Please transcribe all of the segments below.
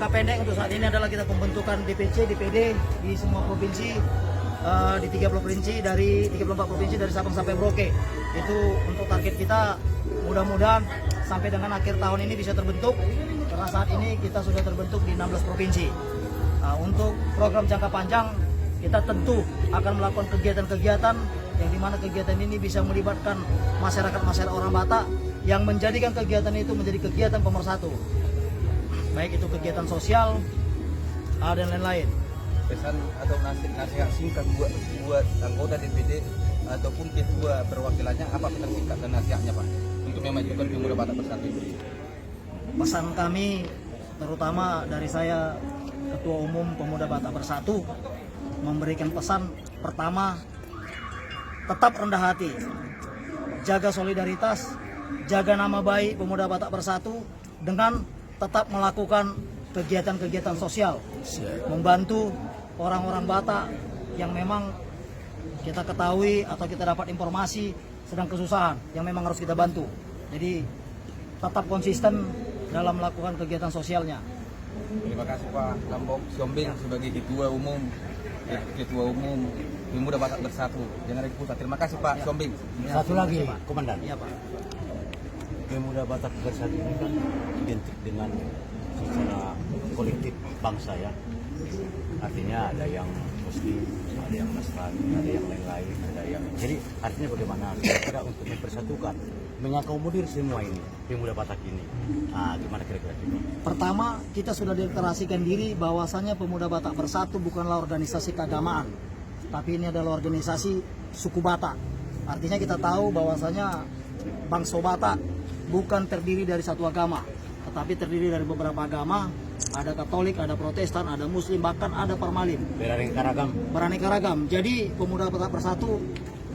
jangka pendek untuk saat ini adalah kita pembentukan DPC, DPD di semua provinsi, di 30 provinsi dari 34 provinsi dari Sabang sampai Merauke. Itu untuk target kita, mudah-mudahan sampai dengan akhir tahun ini bisa terbentuk, karena saat ini kita sudah terbentuk di 16 provinsi. Untuk program jangka panjang, kita tentu akan melakukan kegiatan-kegiatan yang dimana kegiatan ini bisa melibatkan masyarakat orang Batak, yang menjadikan kegiatan itu menjadi kegiatan pemersatu, baik itu kegiatan sosial dan lain-lain. Pesan atau nasihat singkat buat anggota DPD ataupun ketua perwakilannya, apa pesan singkat dan nasihatnya Pak untuk memajukan Pemuda Batak Bersatu ini? Pesan kami, terutama dari saya Ketua Umum Pemuda Batak Bersatu, memberikan pesan pertama, tetap rendah hati, jaga solidaritas, jaga nama baik Pemuda Batak Bersatu dengan tetap melakukan kegiatan-kegiatan sosial, membantu orang-orang Batak yang memang kita ketahui atau kita dapat informasi sedang kesusahan, yang memang harus kita bantu. Jadi tetap konsisten dalam melakukan kegiatan sosialnya. Terima kasih Pak Lambok Siombing sebagai Ketua Umum Pemuda Batak Bersatu Jakarta Pusat. Terima kasih Pak Siombing. Satu lagi Komandan. Iya Pak. Pemuda Batak Bersatu ini kan identik dengan secara kolektif bangsa ya. Artinya ada yang Muslim, ada yang Nasrani, ada yang lain-lain, ada yang. Jadi artinya bagaimana kira-kira untuk mempersatukan, mengakomodir semua ini Pemuda Batak ini. Gimana kira-kira itu? Pertama, kita sudah deklarasikan diri bahwasanya Pemuda Batak Bersatu bukanlah organisasi keagamaan, tapi ini adalah organisasi suku Batak. Artinya kita tahu bahwasanya bangsa Batak bukan terdiri dari satu agama, tetapi terdiri dari beberapa agama. Ada Katolik, ada Protestan, ada Muslim, bahkan ada Parmalin. Beraneka ragam. Jadi Pemuda Batak Bersatu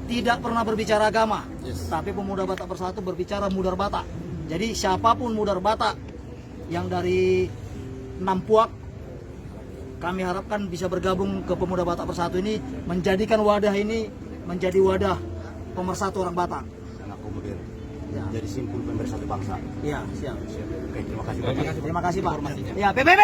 tidak pernah berbicara agama, tapi Pemuda Batak Bersatu berbicara Mudar Batak. Jadi siapapun Mudar Batak yang dari Nampuak, kami harapkan bisa bergabung ke Pemuda Batak Bersatu ini, menjadikan wadah ini menjadi wadah pemersatu orang Batak. Mengakomodir. Ya. Jadi simpul pemersatu bangsa. Iya, siap. Oke, terima kasih. Terima kasih Pak. Ya, PBB.